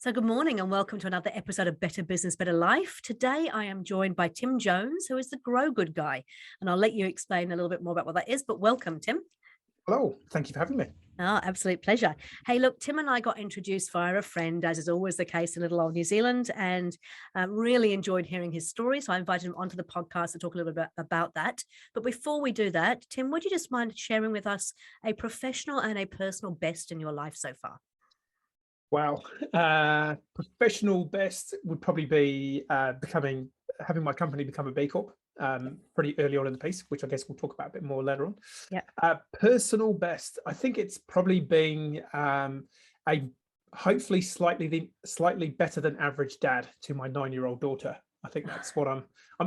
So good morning and welcome to another episode of Better Business, Better Life. Today I am joined by Tim Jones, who is the Grow Good guy. And I'll let you explain a little bit more about what that is, but welcome, Tim. Hello, thank you for having me. Oh, absolute pleasure. Hey, look, Tim and I got introduced via a friend, as is always the case in little old New Zealand, and really enjoyed hearing his story. So I invited him onto the podcast to talk a little bit about that. But before we do that, Tim, would you just mind sharing with us a professional and a personal best in your life so far? Wow, professional best would probably be having my company become a B Corp pretty early on in the piece, which I guess we'll talk about a bit more later on. Yeah. Personal best, I think it's probably being a hopefully slightly better than average dad to my 9-year-old daughter. I think that's what I'm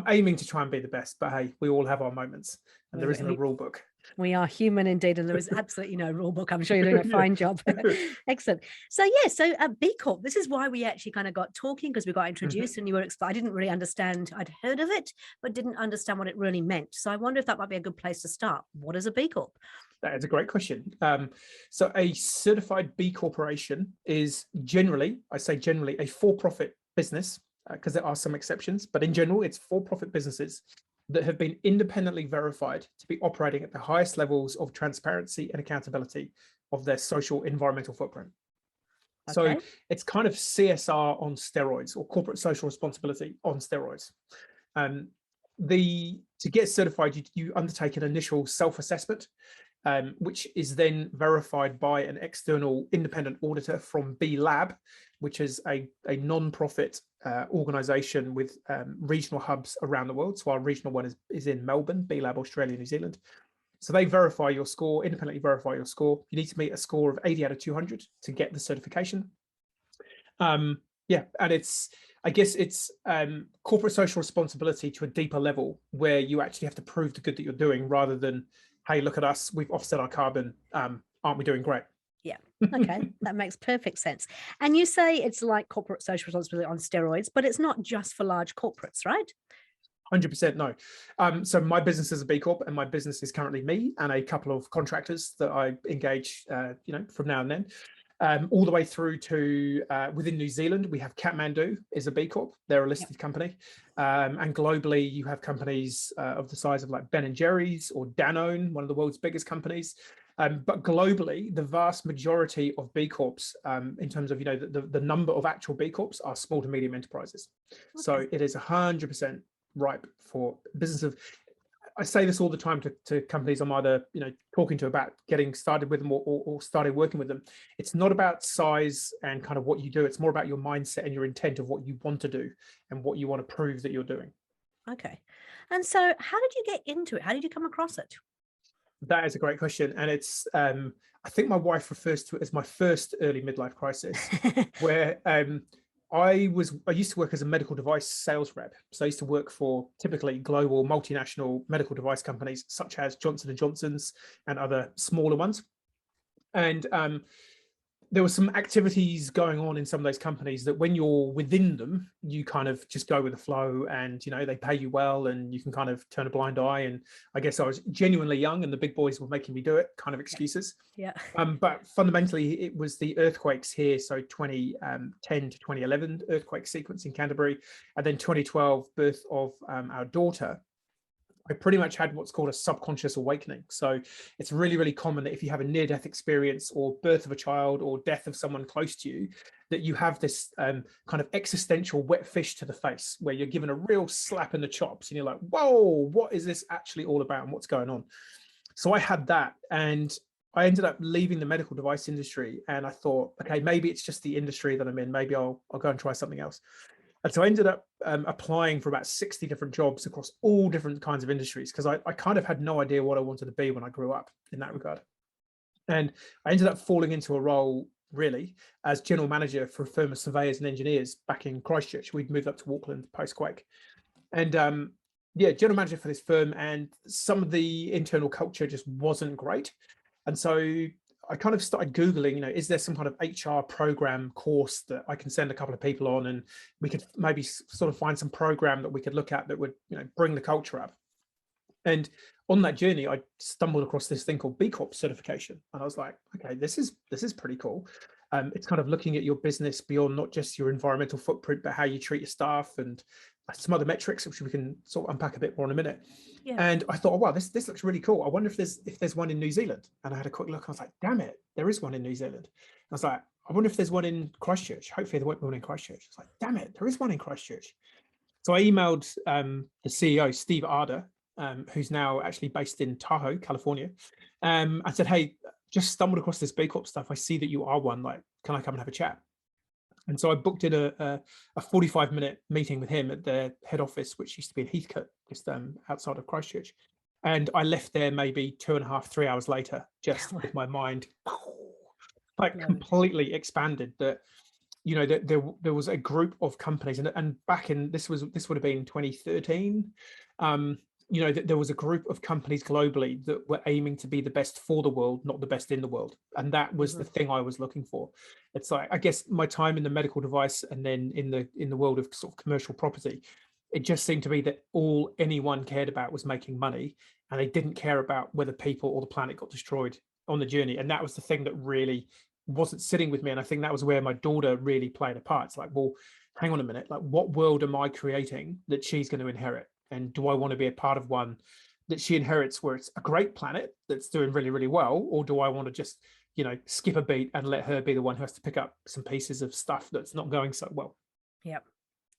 aiming to try and be the best. But hey, we all have our moments, and there isn't a rule book. We are human indeed, and there is absolutely no rule book. I'm sure you're doing a fine job. Excellent. So B Corp, this is why we actually kind of got talking, because we got introduced and you were I didn't really understand. I'd heard of it, but didn't understand what it really meant. So I wonder if that might be a good place to start. What is a B Corp? That is a great question. So a certified B Corporation is generally, a for-profit business, because there are some exceptions, but in general, it's for-profit businesses that have been independently verified to be operating at the highest levels of transparency and accountability of their social environmental footprint. Okay. So it's kind of CSR on steroids, or corporate social responsibility on steroids. To get certified, you undertake an initial self-assessment, which is then verified by an external independent auditor from B Lab, which is a non-profit organization with regional hubs around the world. So our regional one is in Melbourne, B Lab Australia, New Zealand. So they verify your score, independently verify your score. You need to meet a score of 80 out of 200 to get the certification. And I guess it's corporate social responsibility to a deeper level, where you actually have to prove the good that you're doing, rather than, hey, look at us, we've offset our carbon. Aren't we doing great? Yeah. Okay. That makes perfect sense. And you say it's like corporate social responsibility on steroids, but it's not just for large corporates, right? 100% no. So my business is a B Corp, and my business is currently me and a couple of contractors that I engage, from now and then. All the way through to within New Zealand, we have Kathmandu is a B Corp. They're a listed company. And globally, you have companies of the size of like Ben & Jerry's or Danone, one of the world's biggest companies. But globally, the vast majority of B Corps, in terms of, the number of actual B Corps, are small to medium enterprises. Okay. So it is 100% ripe for business of. I say this all the time to companies I'm either talking to about getting started with them or started working with them. It's not about size and kind of what you do. It's more about your mindset and your intent of what you want to do and what you want to prove that you're doing. Okay. And so how did you get into it? How did you come across it? That is a great question. And it's, I think my wife refers to it as my first early midlife crisis, where I used to work as a medical device sales rep. So I used to work for typically global multinational medical device companies, such as Johnson & Johnson's and other smaller ones. And there were some activities going on in some of those companies that when you're within them, you kind of just go with the flow, and they pay you well, and you can kind of turn a blind eye. And I guess I was genuinely young, and the big boys were making me do it, kind of excuses. Yeah. But fundamentally, it was the earthquakes here. So 2010 to 2011 earthquake sequence in Canterbury, and then 2012 birth of our daughter. I pretty much had what's called a subconscious awakening. So it's really, really common that if you have a near-death experience or birth of a child or death of someone close to you, that you have this kind of existential wet fish to the face, where you're given a real slap in the chops and you're like, whoa, what is this actually all about and what's going on? So I had that, and I ended up leaving the medical device industry, and I thought, okay, maybe it's just the industry that I'm in. Maybe I'll go and try something else. And so I ended up applying for about 60 different jobs across all different kinds of industries, because I kind of had no idea what I wanted to be when I grew up in that regard. And I ended up falling into a role really as general manager for a firm of surveyors and engineers back in Christchurch. We'd moved up to Auckland post-quake. And general manager for this firm, and some of the internal culture just wasn't great. And so I kind of started Googling, is there some kind of HR program course that I can send a couple of people on, and we could maybe sort of find some program that we could look at that would, bring the culture up. And on that journey, I stumbled across this thing called B Corp certification. And I was like, okay, this is pretty cool. It's kind of looking at your business beyond not just your environmental footprint, but how you treat your staff and some other metrics, which we can sort of unpack a bit more in a minute. Yeah. And I thought, oh, wow, this looks really cool. I wonder if there's one in New Zealand. And I had a quick look. I was like, damn it, there is one in New Zealand. I was like, I wonder if there's one in Christchurch. Hopefully there won't be one in Christchurch. I was like, damn it, there is one in Christchurch. So I emailed the CEO, Steve Arder, who's now actually based in Tahoe, California. I said, hey, just stumbled across this B Corp stuff. I see that you are one. Like, can I come and have a chat? And so I booked in a 45-minute meeting with him at their head office, which used to be in Heathcote, just outside of Christchurch. And I left there maybe 2.5, 3 hours later, just with my mind like completely expanded. That, you know, that there was a group of companies, and back in this would have been 2013. You know, that there was a group of companies globally that were aiming to be the best for the world, not the best in the world. And that was the thing I was looking for. It's like, I guess my time in the medical device and then in the world of sort of commercial property, it just seemed to be that all anyone cared about was making money, and they didn't care about whether people or the planet got destroyed on the journey. And that was the thing that really wasn't sitting with me. And I think that was where my daughter really played a part. It's like, well, hang on a minute, like, what world am I creating that she's going to inherit? And do I want to be a part of one that she inherits where it's a great planet that's doing really, really well? Or do I want to just, you know, skip a beat and let her be the one who has to pick up some pieces of stuff that's not going so well? Yep.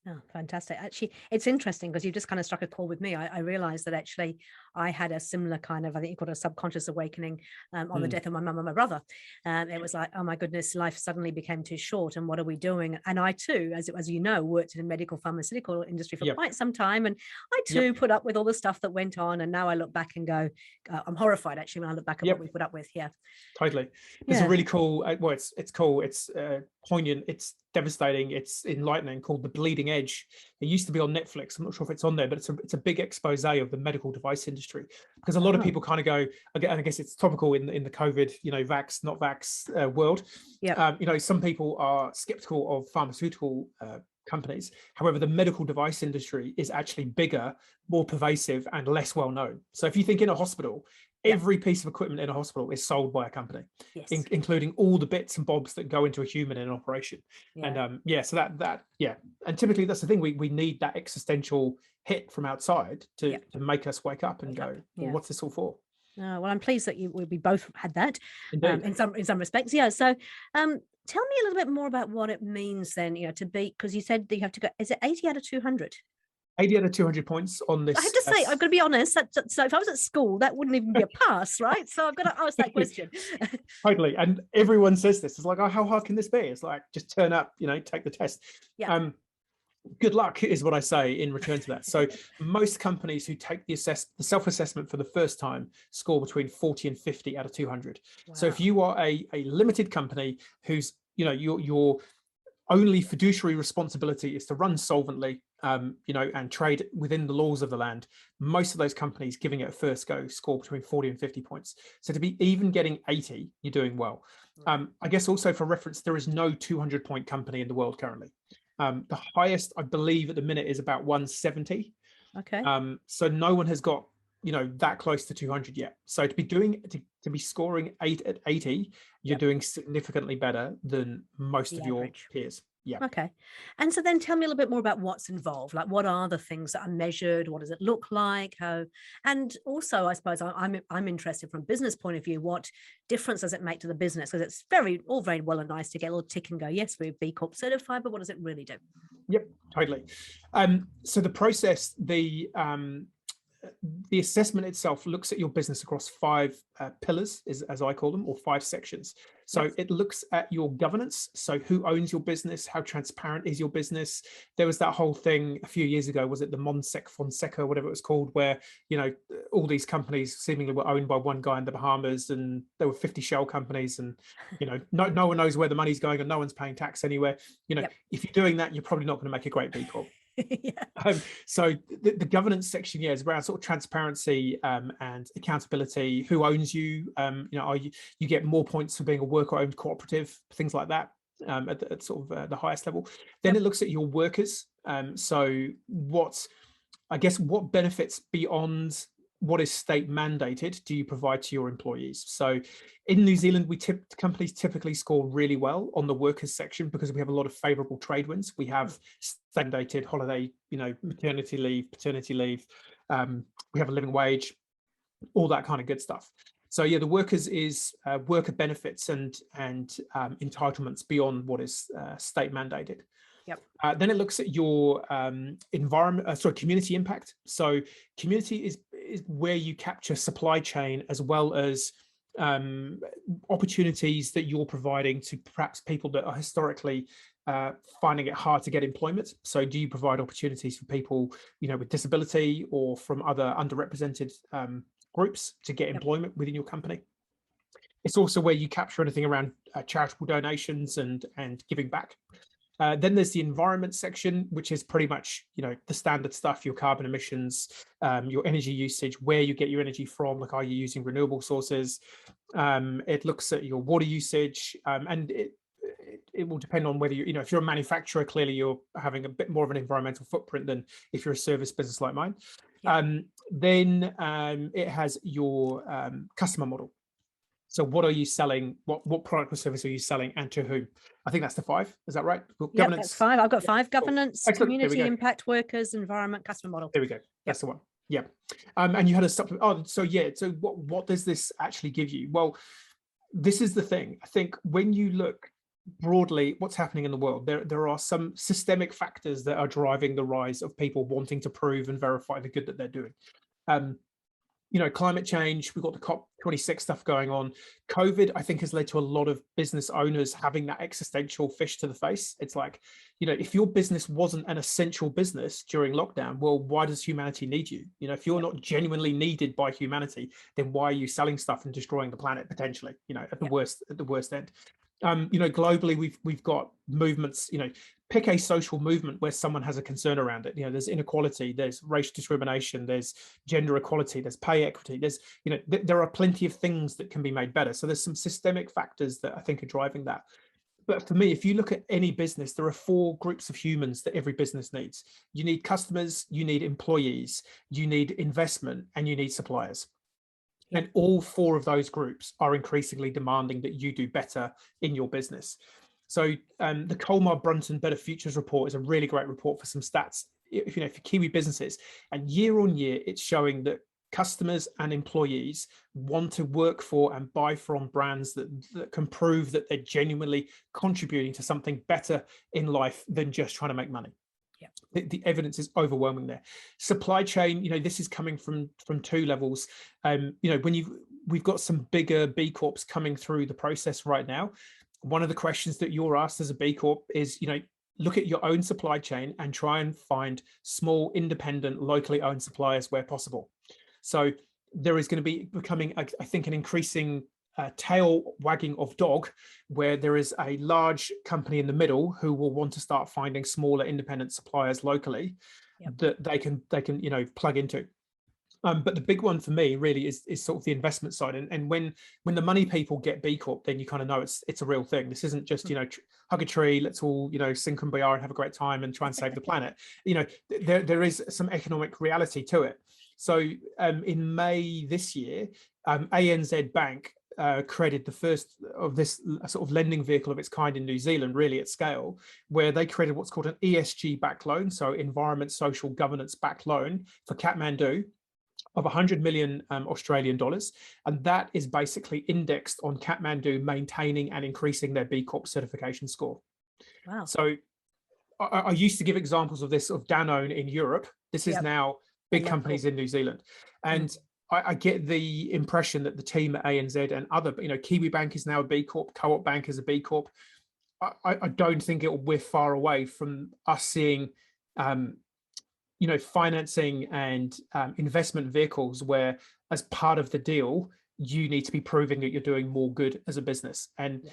Oh, fantastic. Actually, it's interesting because you just kind of struck a chord with me. I realized that actually I had a similar kind of, I think you call it a subconscious awakening on the death of my mum and my brother. It was like, oh my goodness, life suddenly became too short. And what are we doing? And I too, as you know, worked in the medical pharmaceutical industry for quite some time. And I too put up with all the stuff that went on. And now I look back and go, I'm horrified actually when I look back at what we put up with. Yeah. Totally. It's a really cool, well, it's cool. It's poignant. It's devastating. It's enlightening, called The Bleeding Edge. It used to be on Netflix. I'm not sure if it's on there, but it's a big expose of the medical device industry, because a lot of people kind of go, and I guess it's topical in the COVID, you know, vax, not vax world. You know, some people are skeptical of pharmaceutical companies. However, the medical device industry is actually bigger, more pervasive, and less well known. So if you think in a hospital, every piece of equipment in a hospital is sold by a company, including all the bits and bobs that go into a human in an operation. And so that and typically that's the thing, we need that existential hit from outside to make us wake up and go, well, what's this all for? Well, I'm pleased that we both had that in some respects. Yeah. So tell me a little bit more about what it means then, you know, to be, because you said that you have to go, is it 80 out of 200? 80 out of 200 points on this. I have to say, I've got to be honest. So if I was at school, that wouldn't even be a pass, right? So I've got to ask that question. Totally. And everyone says this. It's like, oh, how hard can this be? It's like, just turn up, you know, take the test. Good luck is what I say in return to that. So most companies who take the self-assessment for the first time score between 40 and 50 out of 200. Wow. So if you are a limited company who's, you know, your only fiduciary responsibility is to run solvently, you know, and trade within the laws of the land, most of those companies giving it a first go score between 40 and 50 points. So to be even getting 80, you're doing well. I guess also for reference, there is no 200-point company in the world currently. The highest, I believe, at the minute is about 170. Okay. So no one has got, you know, that close to 200 yet. So to be scoring 8 at 80, you're doing significantly better than most of your peers. Yeah. Okay. And so then tell me a little bit more about what's involved. Like, what are the things that are measured? What does it look like? How? And also, I suppose I'm interested from a business point of view. What difference does it make to the business? Because it's all very well and nice to get a little tick and go, yes, we're B Corp certified, but what does it really do? Yep, totally. So the process, the assessment itself looks at your business across 5 pillars, as I call them, or 5 sections. So it looks at your governance. So who owns your business? How transparent is your business? There was that whole thing a few years ago, was it the Monsec Fonseca, whatever it was called, where, you know, all these companies seemingly were owned by one guy in the Bahamas, and there were 50 shell companies, and, you know, no one knows where the money's going and no one's paying tax anywhere. You know, if you're doing that, you're probably not going to make a great B Corp. So the governance section is around sort of transparency and accountability. Who owns you? You know, you get more points for being a worker-owned cooperative, things like that, at sort of the highest level. Then it looks at your workers. So what benefits beyond what is state mandated do you provide to your employees? So in New Zealand, companies typically score really well on the workers section because we have a lot of favorable trade winds. We have state mandated holiday, maternity leave, paternity leave. We have a living wage, all that kind of good stuff. So yeah, the workers is worker benefits and entitlements beyond what is state mandated. Yep. Then it looks at your community impact. So community is where you capture supply chain as well as opportunities that you're providing to perhaps people that are historically finding it hard to get employment. So do you provide opportunities for people, with disability or from other underrepresented groups to get employment within your company? It's also where you capture anything around charitable donations and giving back. Then there's the environment section, which is pretty much, the standard stuff, your carbon emissions, your energy usage, where you get your energy from, like are you using renewable sources? It looks at your water usage, and it will depend on whether if you're a manufacturer, clearly you're having a bit more of an environmental footprint than if you're a service business like mine. Then it has your customer model. So what are you selling? What product or service are you selling, and to whom? I think that's the 5. Is that right? Governance. That's 5. I've got 5: governance, cool. community impact, workers, environment, customer model. There we go. That's the one. Yeah. And you had a supplement. Oh, so yeah. So what does this actually give you? Well, this is the thing. I think when you look broadly what's happening in the world, there are some systemic factors that are driving the rise of people wanting to prove and verify the good that they're doing. Climate change, we've got the COP26 stuff going on. COVID, I think, has led to a lot of business owners having that existential fish to the face. It's like, if your business wasn't an essential business during lockdown, well, why does humanity need you? If you're not genuinely needed by humanity, then why are you selling stuff and destroying the planet potentially, at the worst end? Globally, we've got movements, pick a social movement where someone has a concern around it. There's inequality, there's racial discrimination, there's gender equality, there's pay equity, there's, there are plenty of things that can be made better. So there's some systemic factors that I think are driving that. But for me, if you look at any business, there are 4 groups of humans that every business needs. You need customers, you need employees, you need investment, and you need suppliers. And all 4 of those groups are increasingly demanding that you do better in your business. So the Colmar Brunton Better Futures report is a really great report for some stats, for Kiwi businesses. And year on year, it's showing that customers and employees want to work for and buy from brands that can prove that they're genuinely contributing to something better in life than just trying to make money. The evidence is overwhelming there. Supply chain, this is coming from 2 levels. We've got some bigger B Corps coming through the process right now. One of the questions that you're asked as a B Corp is, look at your own supply chain and try and find small, independent, locally owned suppliers where possible. So there is going to be becoming, I think, an increasing tail wagging of dog, where there is a large company in the middle who will want to start finding smaller independent suppliers locally that they can plug into. But the big one for me really is sort of the investment side. And when the money people get B Corp, then you kind of know it's a real thing. This isn't just, hug a tree, let's all, sing kumbaya and have a great time and try and save the planet. There is some economic reality to it. So in May this year, ANZ Bank created the first of this sort of lending vehicle of its kind in New Zealand, really at scale, where they created what's called an ESG backed loan, so environment, social governance backed loan for Kathmandu of 100 million Australian dollars. And that is basically indexed on Kathmandu maintaining and increasing their B Corp certification score. Wow. So I used to give examples of this of Danone in Europe. This is now big companies in New Zealand. And I get the impression that the team at ANZ and other, Kiwi Bank is now a B Corp, Co-op Bank is a B Corp. I don't think we're far away from us seeing, financing and investment vehicles where, as part of the deal, you need to be proving that you're doing more good as a business. And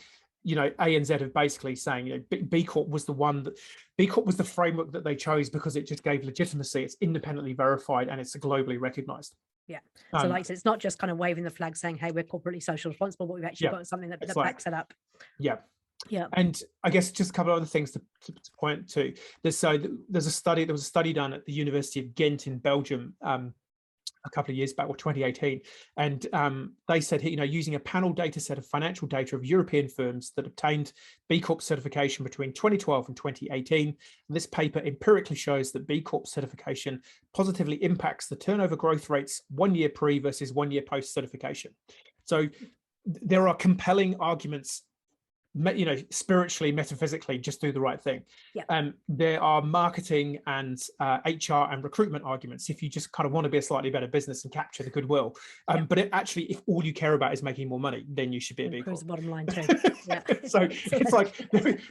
ANZ have basically saying, B Corp was the framework that they chose because it just gave legitimacy. It's independently verified and it's globally recognized. Yeah. So like I said, it's not just kind of waving the flag saying, hey, we're corporately social responsible, but we've actually got something that backs it up. Yeah. Yeah. And I guess just a couple of other things to point to. There was a study done at the University of Ghent in Belgium a a couple of years back, or 2018, and they said, using a panel data set of financial data of European firms that obtained B Corp certification between 2012 and 2018, this paper empirically shows that B Corp certification positively impacts the turnover growth rates 1 year pre versus 1 year post certification. So there are compelling arguments, spiritually, metaphysically, just do the right thing. There are marketing and HR and recruitment arguments if you just kind of want to be a slightly better business and capture the goodwill. But actually, if all you care about is making more money, then you should be a B Corp. The bottom line too. So it's like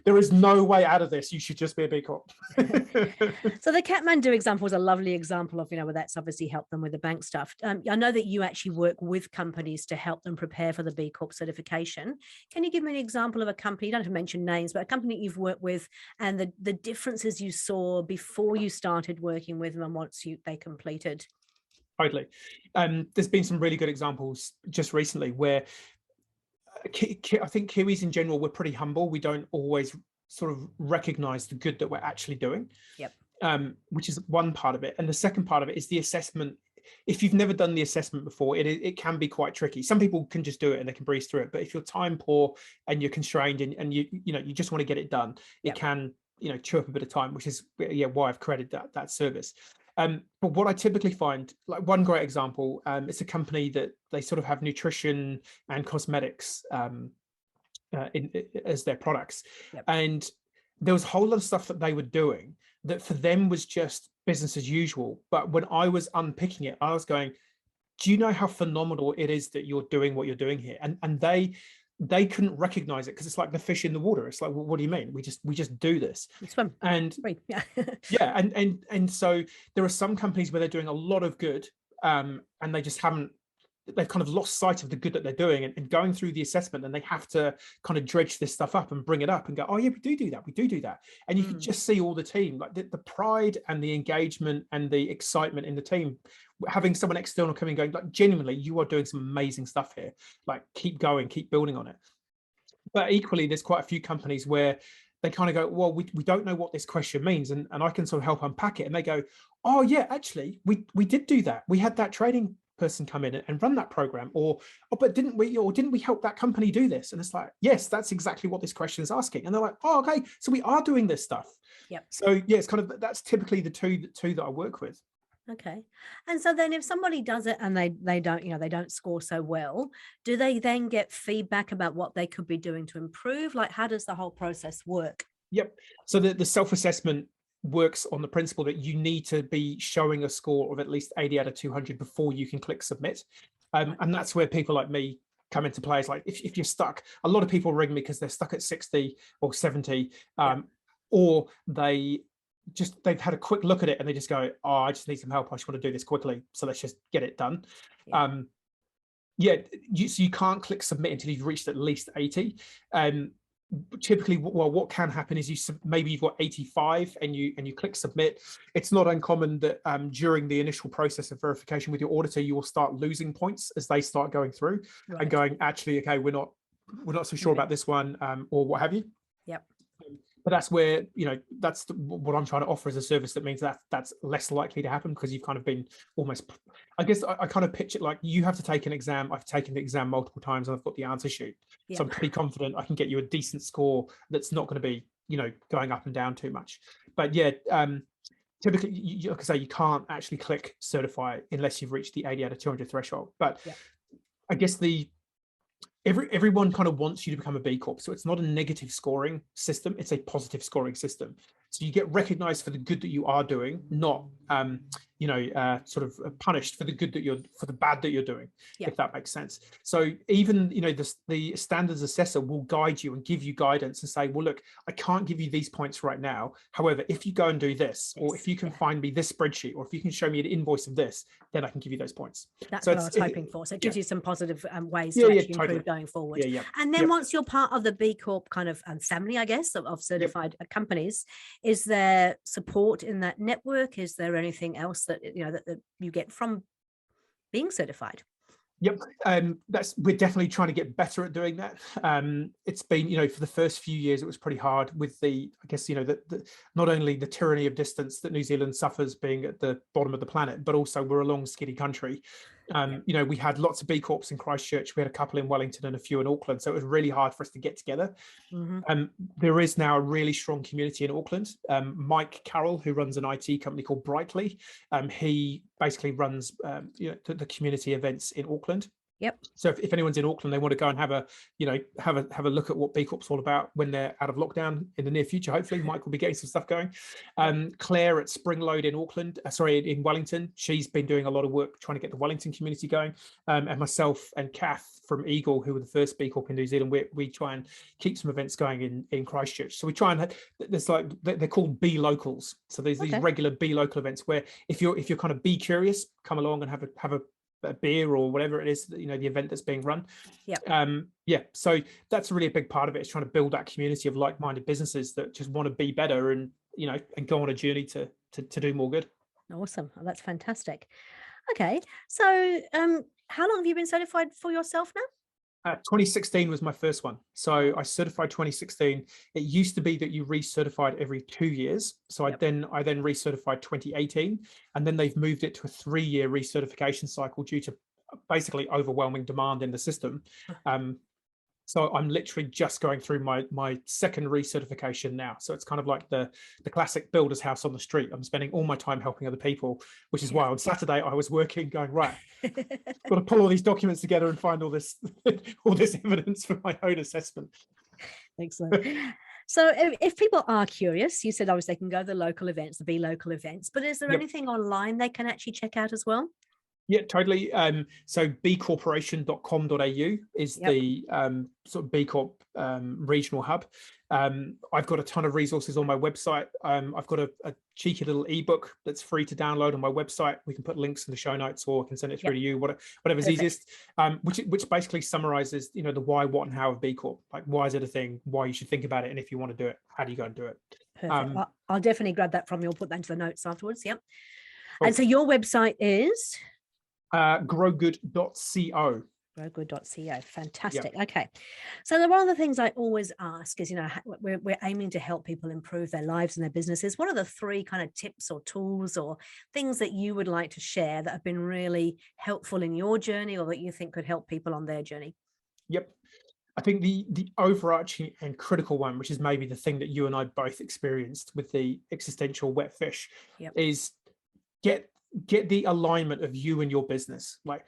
there is no way out of this. You should just be a B Corp. So the Kathmandu example is a lovely example of, where that's obviously helped them with the bank stuff. I know that you actually work with companies to help them prepare for the B Corp certification. Can you give me an example of a company, you don't have to mention names, but a company that you've worked with and the differences you saw before you started working with them and once they completed? Totally. There's been some really good examples just recently where I think Kiwis in general, we're pretty humble. We don't always sort of recognize the good that we're actually doing, which is one part of it. And the second part of it is the assessment. If you've never done the assessment before, it can be quite tricky. Some people can just do it and they can breeze through it. But if you're time poor and you're constrained and you just want to get it done, it can, chew up a bit of time, which is why I've created that service. But what I typically find, like one great example, it's a company that they sort of have nutrition and cosmetics as their products. And there was a whole lot of stuff that they were doing that for them was just business as usual. But when I was unpicking it, I was going, do you know how phenomenal it is that you're doing what you're doing here? And they couldn't recognize it because it's like the fish in the water. It's like, well, what do you mean? We just do this. We swim. And and so there are some companies where they're doing a lot of good, and they've kind of lost sight of the good that they're doing and going through the assessment, and they have to kind of dredge this stuff up and bring it up and go, oh yeah, we do that. And you can just see all the team, like the pride and the engagement and the excitement in the team, having someone external coming going, like, genuinely, you are doing some amazing stuff here. Like, keep going, keep building on it. But equally, there's quite a few companies where they kind of go, well, we don't know what this question means. And I can sort of help unpack it. And they go, oh yeah, actually, we did do that. We had that training person come in and run that program, but didn't we help that company do this? And it's like, yes, that's exactly what this question is asking. And they're like, oh, okay, so we are doing this stuff. So yeah, it's kind of, that's typically the two that I work with. Okay. And so then if somebody does it and they don't, they don't score so well, do they then get feedback about what they could be doing to improve? Like, how does the whole process work? So the self-assessment works on the principle that you need to be showing a score of at least 80 out of 200 before you can click submit. And that's where people like me come into play. It's like, if you're stuck, a lot of people ring me because they're stuck at 60 or 70, or they've had a quick look at it and they just go, oh, I just need some help. I just want to do this quickly. So let's just get it done. So you can't click submit until you've reached at least 80. Typically, well, what can happen is maybe you've got 85 and you click submit. It's not uncommon that during the initial process of verification with your auditor, you will start losing points as they start going through and going, actually, okay, we're not so sure about this one, or what have you. But that's where, that's what I'm trying to offer as a service. That means that's less likely to happen because you've kind of been almost, I guess I kind of pitch it like you have to take an exam. I've taken the exam multiple times and I've got the answer sheet. So I'm pretty confident I can get you a decent score that's not going to be, going up and down too much. But typically, like I say, you can't actually click certify unless you've reached the 80 out of 200 threshold. But I guess everyone kind of wants you to become a B Corp. So it's not a negative scoring system. It's a positive scoring system. So you get recognized for the good that you are doing, not, sort of punished for the bad that you're doing, if that makes sense. So even, the standards assessor will guide you and give you guidance and say, well, look, I can't give you these points right now. However, if you go and do this, or if you can find me this spreadsheet, or if you can show me an invoice of this, then I can give you those points. That's what I was hoping for. So it gives you some positive ways to actually improve going forward. And then once you're part of the B Corp kind of family, I guess, of certified companies, is there support in that network? Is there anything else that that you get from being certified? Yep, we're definitely trying to get better at doing that. It's been, for the first few years, it was pretty hard with I guess, not only the tyranny of distance that New Zealand suffers being at the bottom of the planet, but also we're a long, skinny country. We had lots of B Corps in Christchurch. We had a couple in Wellington and a few in Auckland. So it was really hard for us to get together. There is now a really strong community in Auckland. Mike Carroll, who runs an IT company called Brightly, he basically runs the community events in Auckland. Yep. So if anyone's in Auckland, they want to go and have a look at what B Corp's all about when they're out of lockdown in the near future. Hopefully, Mike will be getting some stuff going. Claire at Springload in Wellington, she's been doing a lot of work trying to get the Wellington community going. And myself and Kath from Eagle, who were the first B Corp in New Zealand, we try and keep some events going in Christchurch. So we try and they're called B locals. So there's these regular B local events where if you're kind of B curious, come along and have a beer or whatever it is, the event that's being run. So that's really a big part of it, is trying to build that community of like-minded businesses that just want to be better and go on a journey to do more good. Awesome. Oh, that's fantastic. Okay, so how long have you been certified for yourself now? 2016 was my first one. So I certified 2016. It used to be that you recertified every 2 years. So I then recertified 2018, and then they've moved it to a 3-year recertification cycle due to basically overwhelming demand in the system. So I'm literally just going through my second recertification now. So it's kind of like the classic builder's house on the street. I'm spending all my time helping other people, which is why on Saturday I was working, going, right, got to pull all these documents together and find all this evidence for my own assessment. Excellent. So if people are curious, you said obviously they can go to the local events, the B local events, but is there anything online they can actually check out as well? Yeah, totally. So bcorporation.com.au is the sort of B Corp regional hub. I've got a ton of resources on my website. I've got a cheeky little ebook that's free to download on my website. We can put links in the show notes, or I can send it through to you, whatever's easiest. Which basically summarizes, the why, what, and how of B Corp. Like, why is it a thing? Why you should think about it, and if you want to do it, how do you go and do it? Perfect. I'll definitely grab that from you. I'll put that into the notes afterwards. Yep. Cool. And so your website is growgood.co. growgood.co. Fantastic. Yep. Okay. So one of the things I always ask is, we're aiming to help people improve their lives and their businesses. What are the 3 kind of tips or tools or things that you would like to share that have been really helpful in your journey, or that you think could help people on their journey? Yep. I think the overarching and critical one, which is maybe the thing that you and I both experienced with the existential wet fish, is get the alignment of you and your business. Like,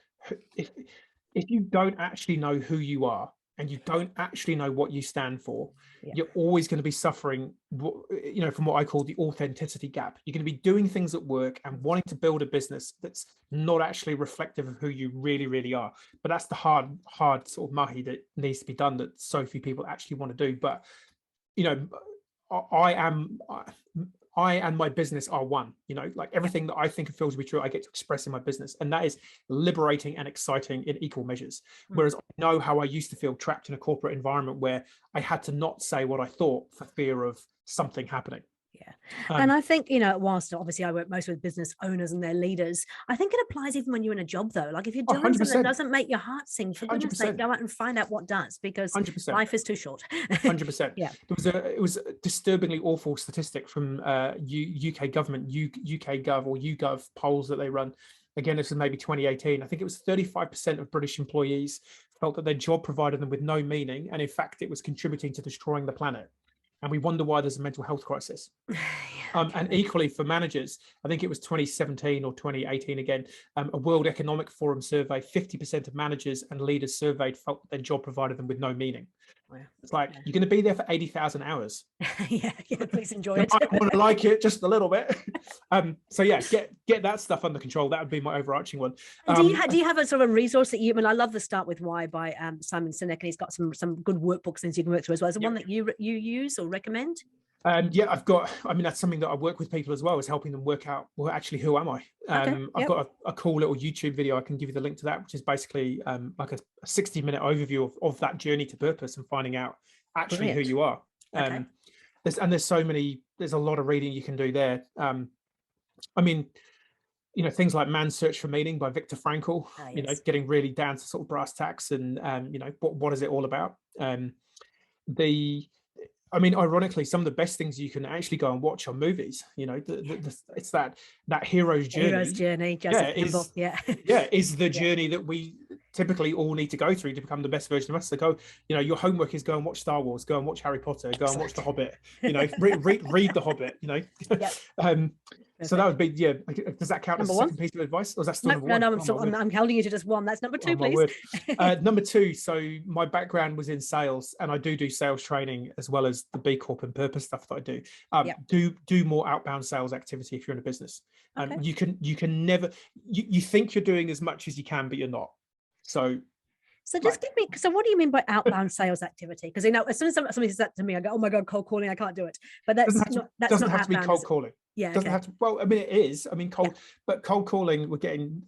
if you don't actually know who you are and you don't actually know what you stand for, you're always going to be suffering, from what I call the authenticity gap. You're going to be doing things at work and wanting to build a business that's not actually reflective of who you really, really are. But that's the hard sort of mahi that needs to be done, that so few people actually want to do. But, I and my business are one. Like, everything that I think feels to be true, I get to express in my business, and that is liberating and exciting in equal measures. Whereas I know how I used to feel trapped in a corporate environment where I had to not say what I thought for fear of something happening. Yeah. And I think, whilst obviously I work most with business owners and their leaders, I think it applies even when you're in a job, though. Like, if you're doing something that doesn't make your heart sing, for goodness sake, go out and find out what does, because 100%. life is too short. 100%. Yeah. It was a disturbingly awful statistic from UK government, UK Gov or YouGov polls that they run. Again, this was maybe 2018. I think it was 35% of British employees felt that their job provided them with no meaning, and in fact, it was contributing to destroying the planet. And we wonder why there's a mental health crisis. And equally for managers, I think it was 2017 or 2018 again, a World Economic Forum survey, 50% of managers and leaders surveyed felt that their job provided them with no meaning. Wow. It's like, you're going to be there for 80,000 hours. yeah, please enjoy it. I want to like it just a little bit. So yeah, get that stuff under control. That would be my overarching one. Do you have a sort of a resource that I love the Start With Why by Simon Sinek, and he's got some good workbooks things you can work through as well. Is there one that you use or recommend? I've got, that's something that I work with people as well, is helping them work out, well, actually, who am I? I've got a cool little YouTube video. I can give you the link to that, which is basically like a 60-minute overview of that journey to purpose and finding out actually who you are. There's a lot of reading you can do there. things like Man's Search for Meaning by Viktor Frankl, Yes. getting really down to sort of brass tacks and, what is it all about? Ironically, some of the best things you can actually go and watch are movies. It's that hero's journey. Hero's journey, Joseph Campbell. Is the journey that we typically all need to go through to become the best version of us. So go, your homework is go and watch Star Wars, go and watch Harry Potter, go and watch The Hobbit. Read The Hobbit. So that would be, does that count as a second piece of advice, or is that still number one? No, I'm holding you to just one. That's number two, please. Number two, so my background was in sales, and I do sales training as well as the B Corp and purpose stuff that I do. Do more outbound sales activity if you're in a business. You can never, you think you're doing as much as you can, but you're not. So just give me, so what do you mean by outbound sales activity? Because as soon as somebody says that to me, I go, oh my God, cold calling, I can't do it. But that's doesn't have to be cold calling. Yeah. Doesn't have to, well, it is. But cold calling, we're getting,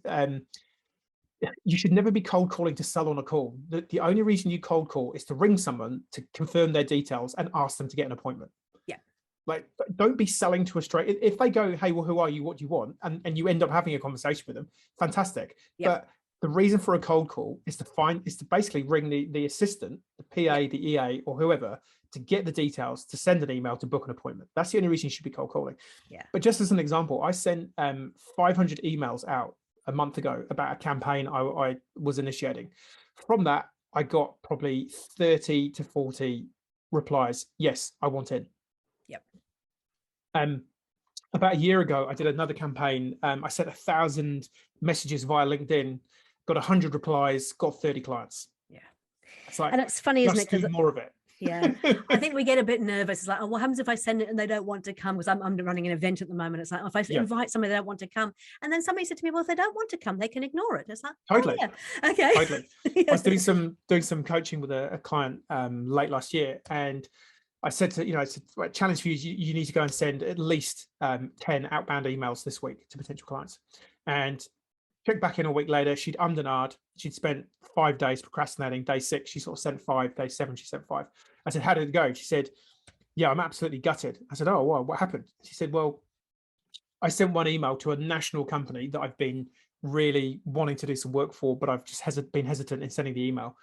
you should never be cold calling to sell on a call. The only reason you cold call is to ring someone to confirm their details and ask them to get an appointment. Yeah. Like, don't be selling to a straight. If they go, hey, well, who are you? What do you want? And you end up having a conversation with them, fantastic. Yeah. But the reason for a cold call is to basically ring the assistant, the PA, the EA, or whoever, to get the details, to send an email, to book an appointment. That's the only reason you should be cold calling. Yeah. But just as an example, I sent 500 emails out a month ago about a campaign I was initiating. From that, I got probably 30 to 40 replies. Yes, I want in. Yep. About a year ago, I did another campaign. I sent 1,000 messages via LinkedIn, got 100 replies, got 30 clients. Yeah. It's like, and it's funny, isn't it? Do more of it. Yeah. I think we get a bit nervous. It's like, oh, what happens if I send it and they don't want to come? Because I'm running an event at the moment. It's like, if I invite somebody, they don't want to come. And then somebody said to me, well, if they don't want to come, they can ignore it. It's like, totally. Oh, yeah. Okay. Totally. I was doing some coaching with a client late last year. And I said to, challenge for you, you need to go and send at least 10 outbound emails this week to potential clients. And checked back in a week later, she'd ummed and ahed. She'd spent 5 days procrastinating. Day 6, she sort of sent 5. Day 7, she sent 5. I said, how did it go? She said, yeah, I'm absolutely gutted. I said, oh, well, what happened? She said, well, I sent one email to a national company that I've been really wanting to do some work for, but I've just been hesitant in sending the email.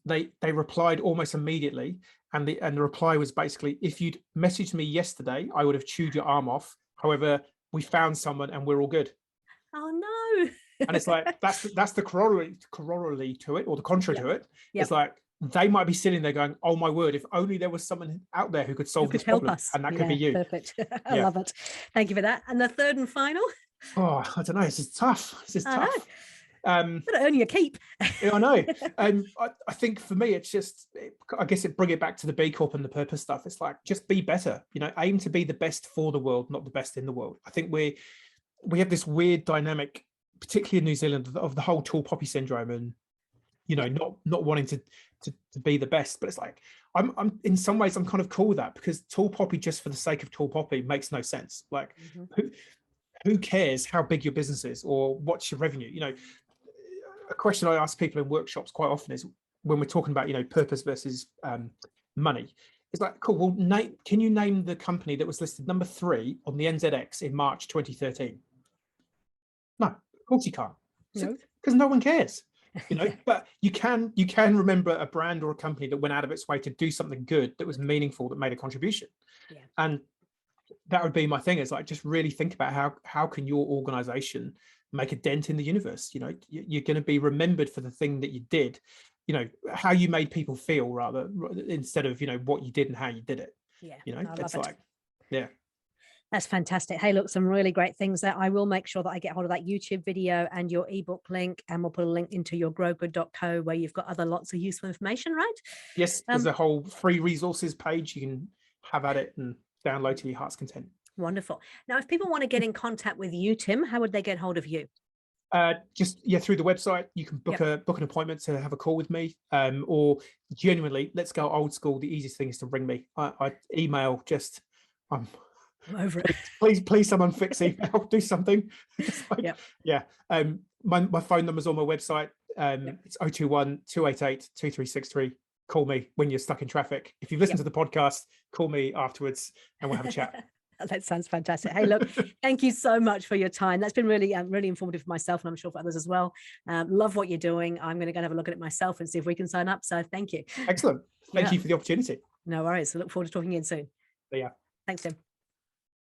They replied almost immediately. And the reply was basically, if you'd messaged me yesterday, I would have chewed your arm off. However, we found someone and we're all good. Oh, no. And it's like, that's the corollary to it, or the contrary to it. Yep. It's like, they might be sitting there going, oh my word, if only there was someone out there who could solve this problem. And that could be you. Perfect. I love it. Thank you for that. And the third and final? Oh, I don't know. This is tough. Tough. Gotta earn your keep. Yeah, I know. I think for me, it's just, I guess bring it back to the B Corp and the purpose stuff. It's like, just be better, aim to be the best for the world, not the best in the world. I think we have this weird dynamic, particularly in New Zealand, of the whole tall poppy syndrome, and not wanting to be the best. But it's like, I'm in some ways I'm kind of cool with that, because tall poppy just for the sake of tall poppy makes no sense. Like, who cares how big your business is or what's your revenue? A question I ask people in workshops quite often is, when we're talking about purpose versus money, it's like, cool, well, can you name the company that was listed number 3 on the NZX in March 2013? No, of course you can't, because no one cares. But you can remember a brand or a company that went out of its way to do something good, that was meaningful, that made a contribution. And that would be my thing, is like, just really think about how can your organization make a dent in the universe. You're going to be remembered for the thing that you did, how you made people feel, rather, instead of what you did and how you did it. It's like, That's fantastic. Hey, look, some really great things there. I will make sure that I get hold of that YouTube video and your ebook link, and we'll put a link into your growgood.co, where you've got lots of useful information, right? Yes, there's a whole free resources page you can have at it and download to your heart's content. Wonderful. Now, if people want to get in contact with you, Tim, how would they get hold of you? Just through the website. You can book an appointment to have a call with me, or genuinely, let's go old school. The easiest thing is to ring me. I email. I'm over it. Please, someone fix email. Do something. My phone number's on my website. It's 021-288-2363. Call me when you're stuck in traffic. If you've listened to the podcast, call me afterwards and we'll have a chat. That sounds fantastic. Hey, look, thank you so much for your time. That's been really, really informative for myself, and I'm sure for others as well. Love what you're doing. I'm going to go and have a look at it myself and see if we can sign up. So thank you. Excellent. Thank you for the opportunity. No worries. I look forward to talking again soon. Yeah. Thanks, Tim.